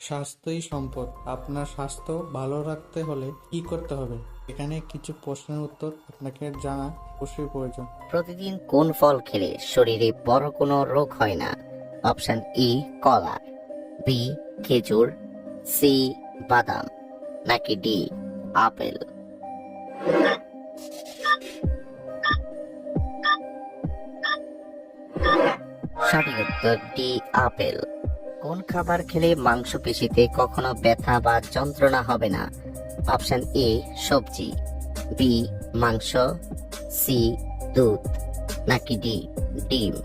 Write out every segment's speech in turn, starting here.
স্বাস্থ্যই সম্পদ। আপনার স্বাস্থ্য ভালো রাখতে হলে কি করতে হবে? এখানে কিছু প্রশ্নের উত্তর আপনাকে জানা অবশ্যই প্রয়োজন। প্রতিদিন কোন ফল খেলে শরীরে বড় কোনো রোগ হয় না? অপশন ই কলা, বি খেজুর, সি বাদাম, নাকি ডি আপেল? সঠিক উত্তর ডি আপেল। কোন খাবার খেলে মাংসপেশিতে কখনো ব্যথা বা যন্ত্রণা হবে না? অপশন এ সবজি, বি মাংস, সি দুধ, নাকি ডি ডিম?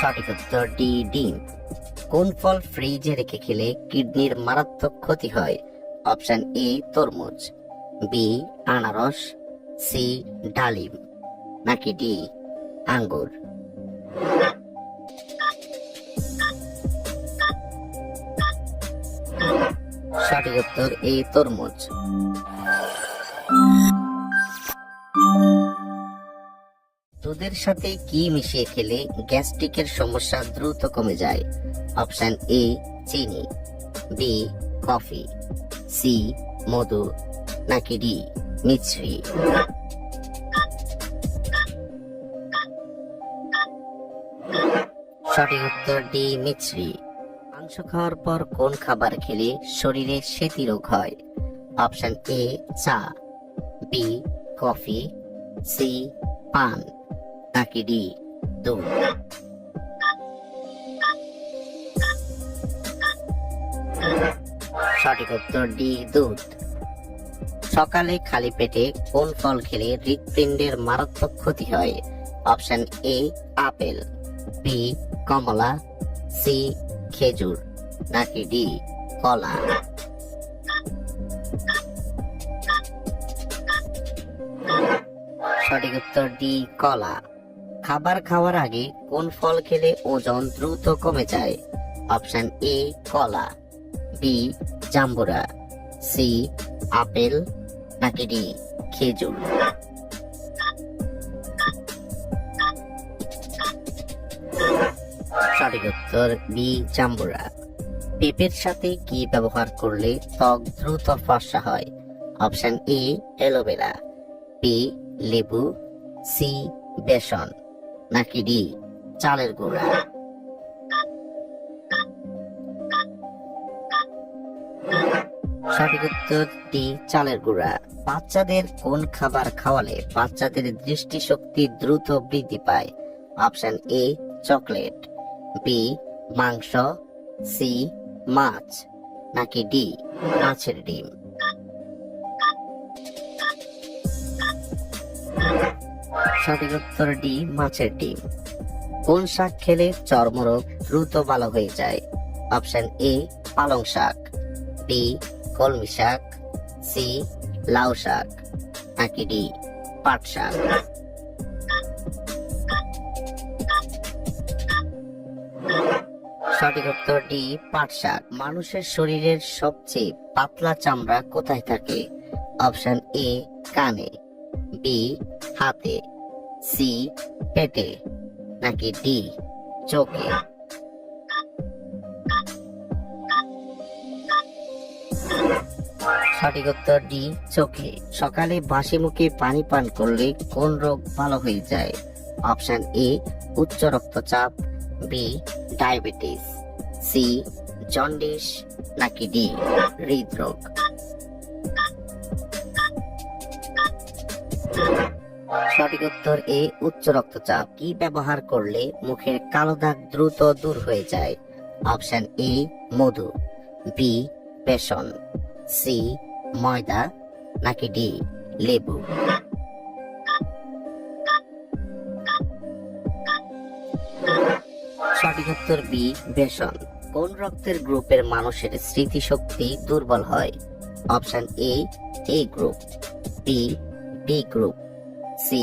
সঠিক উত্তর ডি ডিম। কোন ফল ফ্রিজে রেখে খেলে কিডনির মারাত্মক ক্ষতি হয়? অপশন এ তরমুজ, বি আনারস, সি ডালিম, নাকি ডি আঙ্গুর? সঠিক উত্তর এ তরমুজ। দুধের সাথে কি মিশিয়ে খেলে গ্যাস্ট্রিকের সমস্যা দ্রুত কমে যায়? অপশন এ চিনি, বি কফি, সি মধু, নাকি ডি মিছরি? সঠিক উত্তর ডি মিছরি। মাংস খাওয়ার পর কোন খাবার খেলে শরীরে সেতি রোগ হয়? অপশন এ চা, বি কফি, সি পান, নাকি ডি দুধ? সঠিক উত্তর ডি দুধ। সকালে খালি পেটে কোন ফল খেলে হৃৎপিণ্ডের মারাত্মক ক্ষতি হয়? অপশন এ আপেল, বি কমলা, সি খেজুর, নাকি ডি কলা? সঠিক উত্তর ডি কলা। খাবার খাওয়ার আগে কোন ফল খেলে ওজন দ্রুত কমে যায়? অপশন এ কলা, বি জাম্বুরা, সি আপেল, নাকি ডি খেজুর? সঠিক উত্তর বি জাম্বুরা। পেঁপের সাথে কি ব্যবহার করলে ত্বক দ্রুত ফর্সা হয়? অপশন এ অ্যালোভেরা, বি লেবু, সি বেসন, নাকি ডি চালের গুঁড়া? সঠিক উত্তর ডি চালের গুঁড়া। বাচ্চাদের কোন খাবার খাওয়ালে বাচ্চাদের দৃষ্টিশক্তি দ্রুত বৃদ্ধি পায়? অপশন এ চকলেট, বি মাংস, সি মাছ, নাকি ডি মাছের ডিম? সঠিক উত্তর ডি মাছের ডিম। কোন শাক খেলে চর্মরোগ দ্রুত ভালো হয়ে যায়? অপশন এ পালং শাক, বি কলমি শাক, সি লাউ শাক, নাকি ডি পাট শাক? সঠিক উত্তর ডি পাট শাক। মানুষের শরীরের সবচেয়ে পাতলা চামড়া কোথায় থাকে? অপশন এ কানে, বি হাতে, সি পেটে, নাকি ডি চোখে? সঠিক উত্তর ডি চোখে। সকালে বাসি মুখে পানি পান করলে কোন রোগ ভালো হয়ে যায়? অপশন এ উচ্চ রক্তচাপ, বি ডায়াবেটিস, সি জন্ডিস, নাকি ডি হৃদরোগ? সঠিক উত্তর এ উচ্চ রক্তচাপ। কি ব্যবহার করলে মুখের কালো দাগ দ্রুত দূর হয়ে যায়? অপশন এ মধু, বি বেসন, সি ময়দা, নাকি ডি লেবু? সঠিক উত্তর বি বেসন। কোন রক্তের গ্রুপের মানুষের স্মৃতিশক্তি দুর্বল হয়? Option A group, B B group, C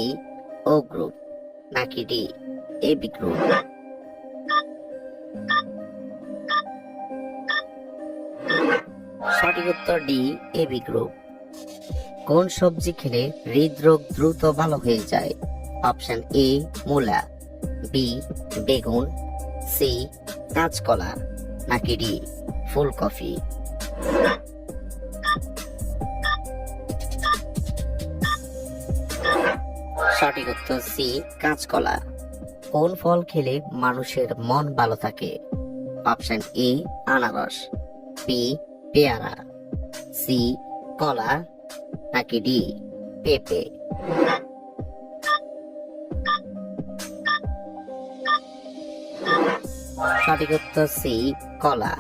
O group, নাকি ডি এবি গ্রুপ? সঠিক উত্তর ডি এবি গ্রুপ। কোন সবজি খেলে হৃদরোগ দ্রুত ভালো হয়ে যায়? অপশন এ মূলা, বি বেগুন, সি কাঁচকলা, নাকি ডি ফুলকপি? সঠিক উত্তর সি কাঁচকলা। কোন ফল খেলে মানুষের মন ভালো থাকে? অপশন এ আনারস, বি পেয়ারা, সি কলা, নাকি ডি পেঁপে? সঠিক উত্তর সি কলা।